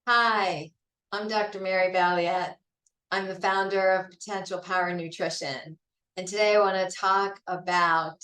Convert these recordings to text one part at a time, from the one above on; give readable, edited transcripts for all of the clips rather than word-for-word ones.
Hi, I'm Dr. Mary Valiette. I'm the founder of Potential Power Nutrition. And today I want to talk about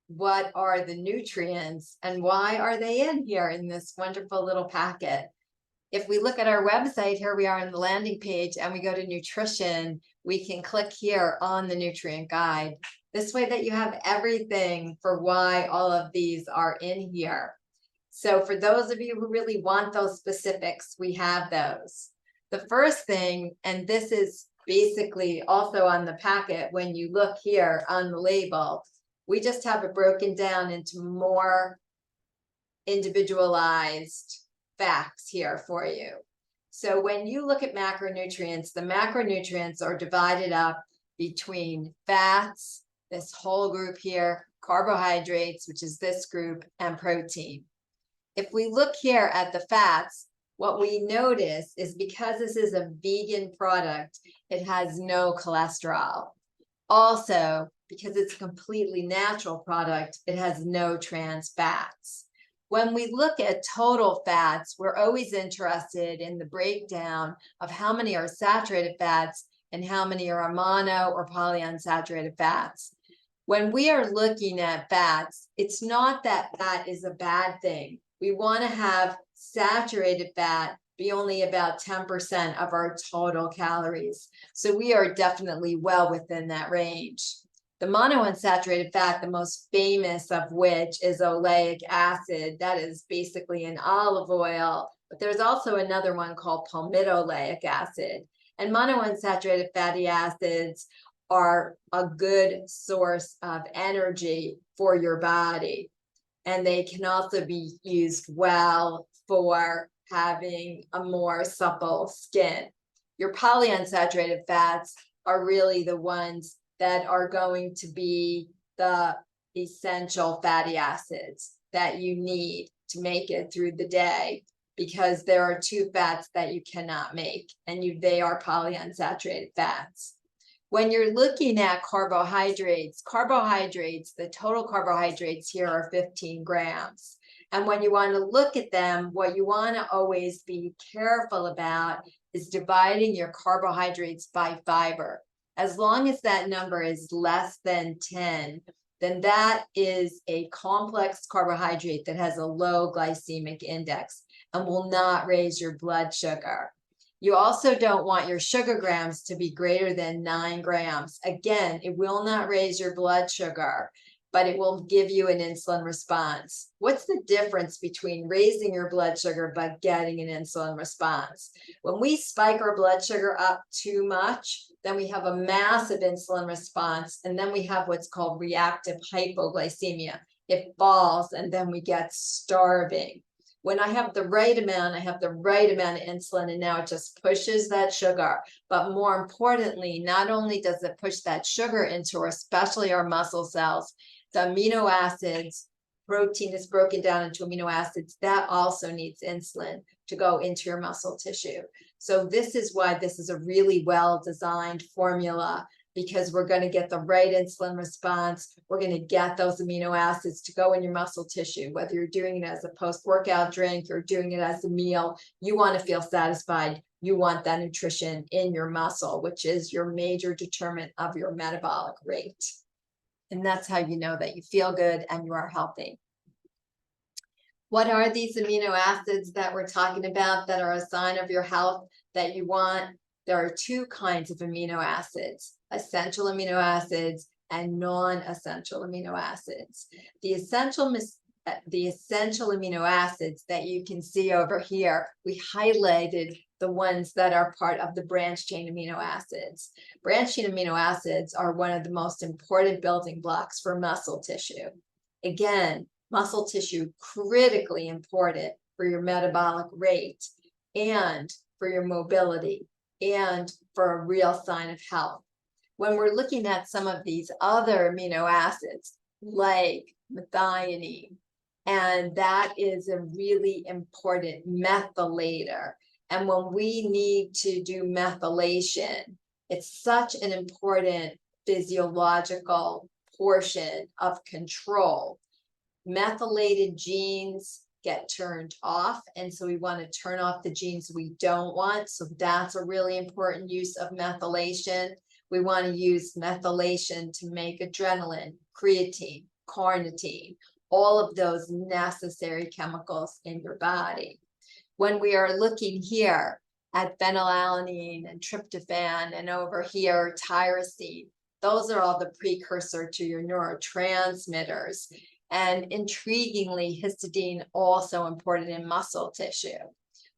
what are the nutrients and why are they in here in this wonderful little packet. If we look at our website, here we are on the landing page and we go to nutrition, we can click here on the nutrient guide. This way that you have everything for why all of these are in here. So for those of you who really want those specifics, we have those. The first thing, and this is basically also on the packet, when you look here on the label, we just have it broken down into more individualized facts here for you. So when you look at macronutrients, the macronutrients are divided up between fats, this whole group here, carbohydrates, which is this group, and protein. If we look here at the fats, what we notice is because this is a vegan product, it has no cholesterol. Also, because it's a completely natural product, it has no trans fats. When we look at total fats, we're always interested in the breakdown of how many are saturated fats and how many are mono or polyunsaturated fats. When we are looking at fats, it's not that fat is a bad thing. We want to have saturated fat be only about 10% of our total calories. So we are definitely well within that range. The monounsaturated fat, the most famous of which is oleic acid. That is basically an olive oil, but there's also another one called palmitoleic acid. And monounsaturated fatty acids are a good source of energy for your body. And they can also be used well for having a more supple skin. Your polyunsaturated fats are really the ones that are going to be the essential fatty acids that you need to make it through the day, because there are two fats that you cannot make, and they are polyunsaturated fats. When you're looking at carbohydrates, the total carbohydrates here are 15 grams. And when you want to look at them, what you want to always be careful about is dividing your carbohydrates by fiber. As long as that number is less than 10, then that is a complex carbohydrate that has a low glycemic index and will not raise your blood sugar. You also don't want your sugar grams to be greater than 9 grams. Again, it will not raise your blood sugar, but it will give you an insulin response. What's the difference between raising your blood sugar but getting an insulin response? When we spike our blood sugar up too much, then we have a massive insulin response, and then we have what's called reactive hypoglycemia. It falls, and then we get starving. When I have the right amount, I have the right amount of insulin, and now it just pushes that sugar. But more importantly, not only does it push that sugar into especially our muscle cells, the amino acids, protein is broken down into amino acids, that also needs insulin to go into your muscle tissue. So this is why this is a really well-designed formula, because we're going to get the right insulin response. We're going to get those amino acids to go in your muscle tissue, whether you're doing it as a post-workout drink or doing it as a meal. You want to feel satisfied. You want that nutrition in your muscle, which is your major determinant of your metabolic rate. And that's how you know that you feel good and you are healthy. What are these amino acids that we're talking about that are a sign of your health that you want? There are two kinds of amino acids: essential amino acids and non-essential amino acids. The essential amino acids that you can see over here, we highlighted the ones that are part of the branched chain amino acids. Branched chain amino acids are one of the most important building blocks for muscle tissue. Again, muscle tissue critically important for your metabolic rate and for your mobility and for a real sign of health. When we're looking at some of these other amino acids like methionine, and that is a really important methylator. And when we need to do methylation, it's such an important physiological portion of control. Methylated genes get turned off. And so we want to turn off the genes we don't want. So that's a really important use of methylation. We want to use methylation to make adrenaline, creatine, carnitine, all of those necessary chemicals in your body. When we are looking here at phenylalanine and tryptophan, and over here, tyrosine, those are all the precursor to your neurotransmitters. And intriguingly, histidine also important in muscle tissue.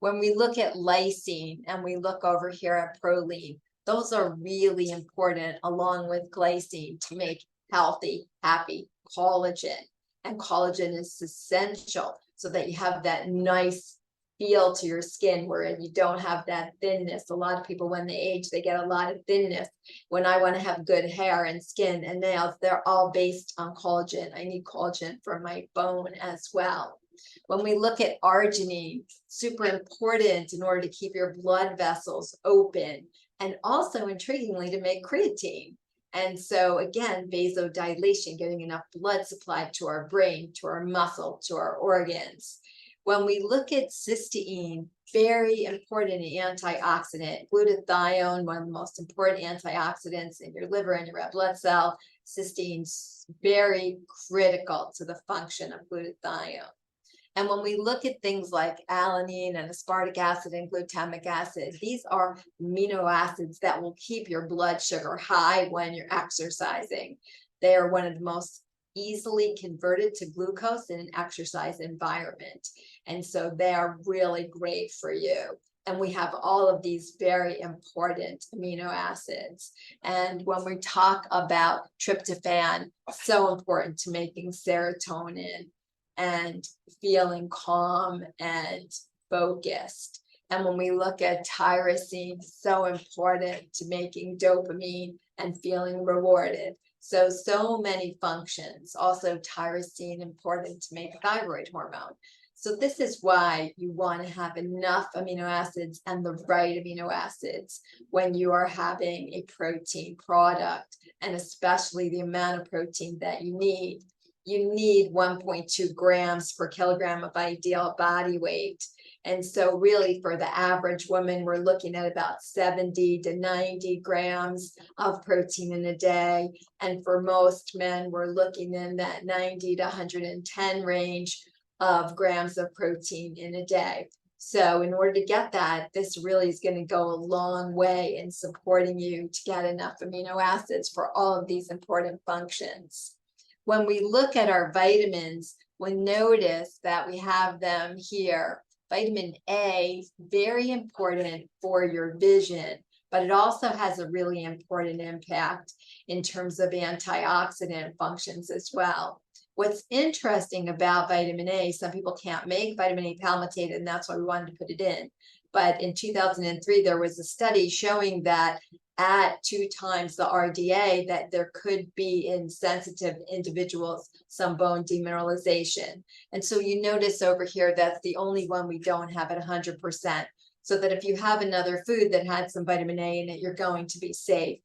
When we look at lysine and we look over here at proline, those are really important along with glycine to make healthy, happy collagen. And collagen is essential so that you have that nice feel to your skin where you don't have that thinness. A lot of people, when they age, they get a lot of thinness. When I want to have good hair and skin and nails, they're all based on collagen. I need collagen for my bone as well. When we look at arginine, super important in order to keep your blood vessels open, and also intriguingly to make creatine. And so again, vasodilation, getting enough blood supply to our brain, to our muscle, to our organs. When we look at cysteine, very important antioxidant, glutathione, one of the most important antioxidants in your liver and your red blood cell. Cysteine's very critical to the function of glutathione. And when we look at things like alanine and aspartic acid and glutamic acid, these are amino acids that will keep your blood sugar high when you're exercising. They are one of the most easily converted to glucose in an exercise environment. And so they are really great for you. And we have all of these very important amino acids. And when we talk about tryptophan, so important to making serotonin and feeling calm and focused. And when we look at tyrosine, so important to making dopamine and feeling rewarded. So many functions. Also tyrosine important to make thyroid hormone. So this is why you want to have enough amino acids and the right amino acids when you are having a protein product, and especially the amount of protein that you need. You need 1.2 grams per kilogram of ideal body weight. And so really for the average woman, we're looking at about 70 to 90 grams of protein in a day. And for most men, we're looking in that 90 to 110 range of grams of protein in a day. So in order to get that, this really is going to go a long way in supporting you to get enough amino acids for all of these important functions. When we look at our vitamins, we notice that we have them here. Vitamin A, very important for your vision, but it also has a really important impact in terms of antioxidant functions as well. What's interesting about vitamin A, some people can't make vitamin A palmitate, and that's why we wanted to put it in. But in 2003, there was a study showing that at 2 times the RDA, that there could be in sensitive individuals some bone demineralization. And so you notice over here, that's the only one we don't have at 100%. So that if you have another food that had some vitamin A in it, you're going to be safe.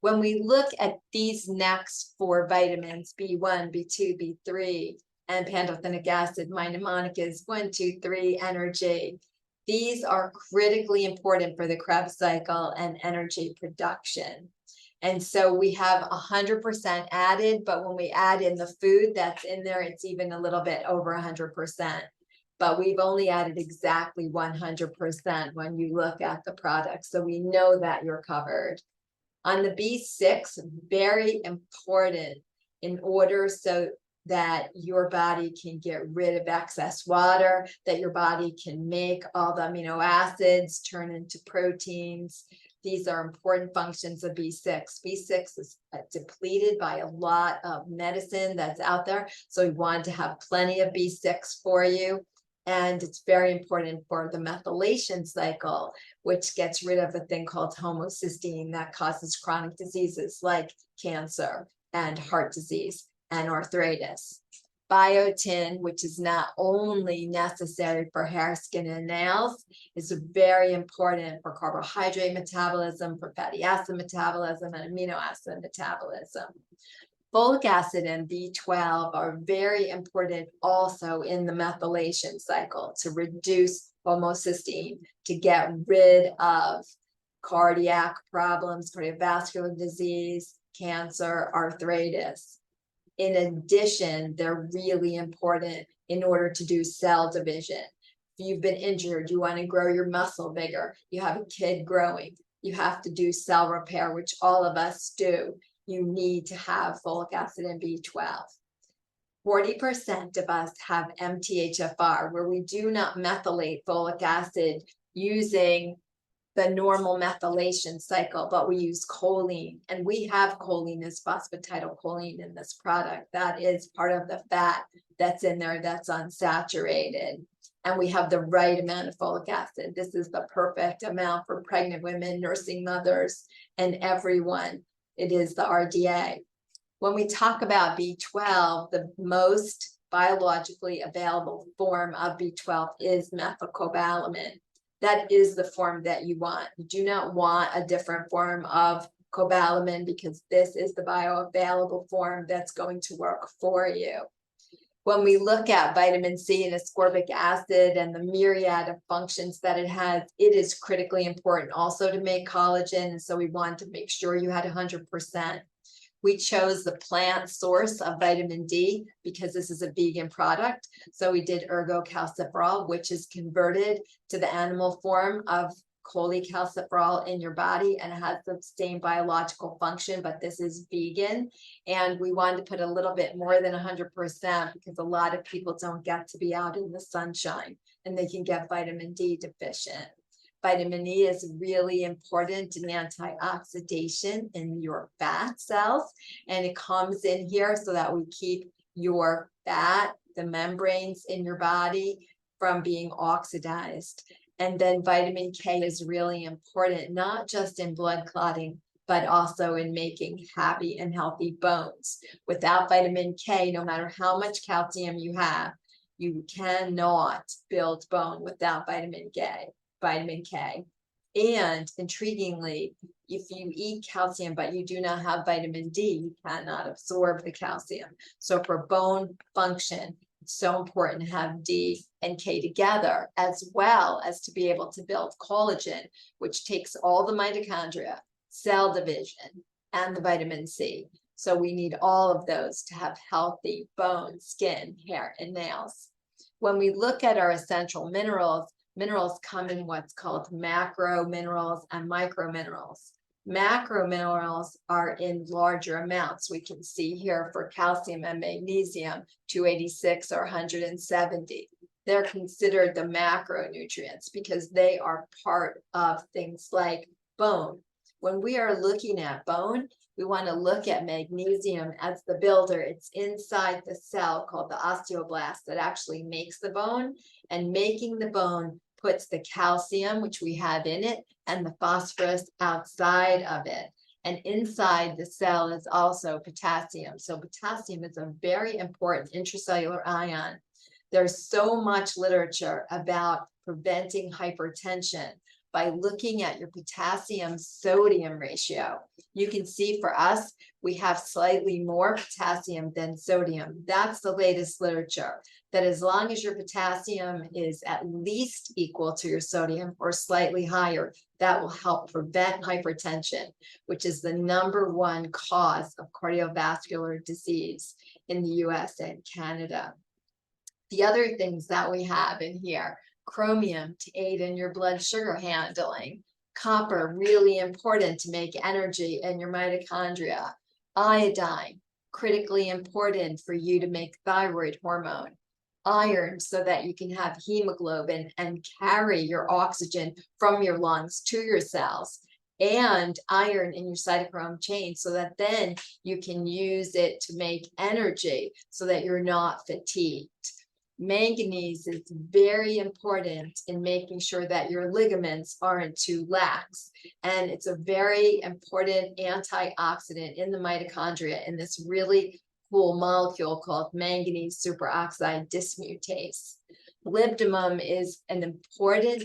When we look at these next 4 vitamins, B1, B2, B3, and pantothenic acid, my mnemonic is 1, 2, 3, energy. These are critically important for the Krebs cycle and energy production. And so we have 100% added, but when we add in the food that's in there, it's even a little bit over 100%. But we've only added exactly 100% when you look at the product. So we know that you're covered. On the B6, very important in order so that your body can get rid of excess water, that your body can make all the amino acids turn into proteins. These are important functions of B6. B6 is depleted by a lot of medicine that's out there. So we want to have plenty of B6 for you. And it's very important for the methylation cycle, which gets rid of a thing called homocysteine that causes chronic diseases like cancer and heart disease and arthritis. Biotin, which is not only necessary for hair, skin, and nails, is very important for carbohydrate metabolism, for fatty acid metabolism, and amino acid metabolism. Folic acid and B12 are very important also in the methylation cycle to reduce homocysteine, to get rid of cardiac problems, cardiovascular disease, cancer, arthritis. In addition, they're really important in order to do cell division. If you've been injured, you want to grow your muscle bigger, you have a kid growing, you have to do cell repair, which all of us do. You need to have folic acid and B12. 40% of us have MTHFR, where we do not methylate folic acid using the normal methylation cycle, but we use choline, and we have choline as phosphatidylcholine in this product. That is part of the fat that's in there that's unsaturated. And we have the right amount of folic acid. This is the perfect amount for pregnant women, nursing mothers, and everyone. It is the RDA. When we talk about B12, the most biologically available form of B12 is methylcobalamin. That is the form that you want. You do not want a different form of cobalamin because this is the bioavailable form that's going to work for you. When we look at vitamin C and ascorbic acid and the myriad of functions that it has, it is critically important also to make collagen. And so we wanted to make sure you had 100%. We chose the plant source of vitamin D because this is a vegan product. So we did ergocalciferol, which is converted to the animal form of cholecalciferol in your body and it has the same biological function, but this is vegan. And we wanted to put a little bit more than 100% because a lot of people don't get to be out in the sunshine and they can get vitamin D deficient. Vitamin E is really important in antioxidation in your fat cells, and it comes in here so that we keep your fat, the membranes in your body, from being oxidized. And then vitamin K is really important, not just in blood clotting, but also in making happy and healthy bones. Without vitamin K, no matter how much calcium you have, you cannot build bone without vitamin K. And intriguingly, if you eat calcium but you do not have vitamin D, you cannot absorb the calcium. So for bone function, it's so important to have D and K together, as well as to be able to build collagen, which takes all the mitochondria, cell division, and the vitamin C. So we need all of those to have healthy bone, skin, hair, and nails. When we look at our essential minerals, minerals come in what's called macro minerals and micro minerals. Macro minerals are in larger amounts. We can see here for calcium and magnesium, 286 or 170. They're considered the macronutrients because they are part of things like bone. When we are looking at bone, we want to look at magnesium as the builder. It's inside the cell called the osteoblast that actually makes the bone, and making the bone puts the calcium, which we have in it, and the phosphorus outside of it. And inside the cell is also potassium. So potassium is a very important intracellular ion. There's so much literature about preventing hypertension by looking at your potassium sodium ratio. You can see for us, we have slightly more potassium than sodium. That's the latest literature, that as long as your potassium is at least equal to your sodium or slightly higher, that will help prevent hypertension, which is the #1 cause of cardiovascular disease in the US and Canada. The other things that we have in here: chromium to aid in your blood sugar handling, copper, really important to make energy in your mitochondria, iodine, critically important for you to make thyroid hormone, iron so that you can have hemoglobin and carry your oxygen from your lungs to your cells, and iron in your cytochrome chain so that then you can use it to make energy so that you're not fatigued. Manganese is very important in making sure that your ligaments aren't too lax. And it's a very important antioxidant in the mitochondria in this really cool molecule called manganese superoxide dismutase. Lipidum is an important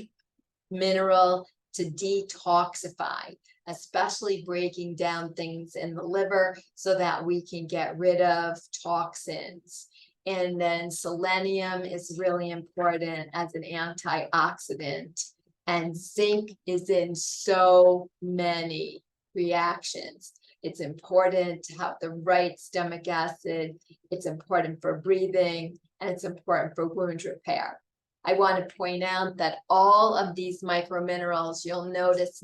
mineral to detoxify, especially breaking down things in the liver so that we can get rid of toxins. And then selenium is really important as an antioxidant. And zinc is in so many reactions. It's important to have the right stomach acid. It's important for breathing, and it's important for wound repair. I want to point out that all of these microminerals, you'll notice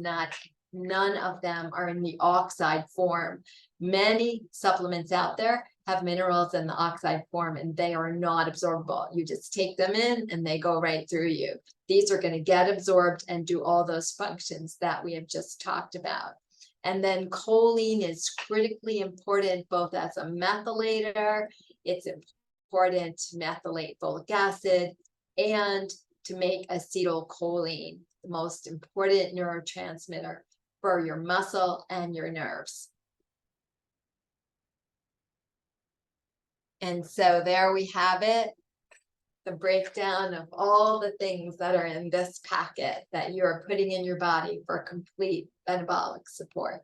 none of them are in the oxide form. Many supplements out there have minerals in the oxide form, and they are not absorbable. You just take them in and they go right through you. These are going to get absorbed and do all those functions that we have just talked about. And then choline is critically important both as a methylator. It's important to methylate folic acid and to make acetylcholine, the most important neurotransmitter for your muscle and your nerves. And so there we have it, the breakdown of all the things that are in this packet that you're putting in your body for complete metabolic support.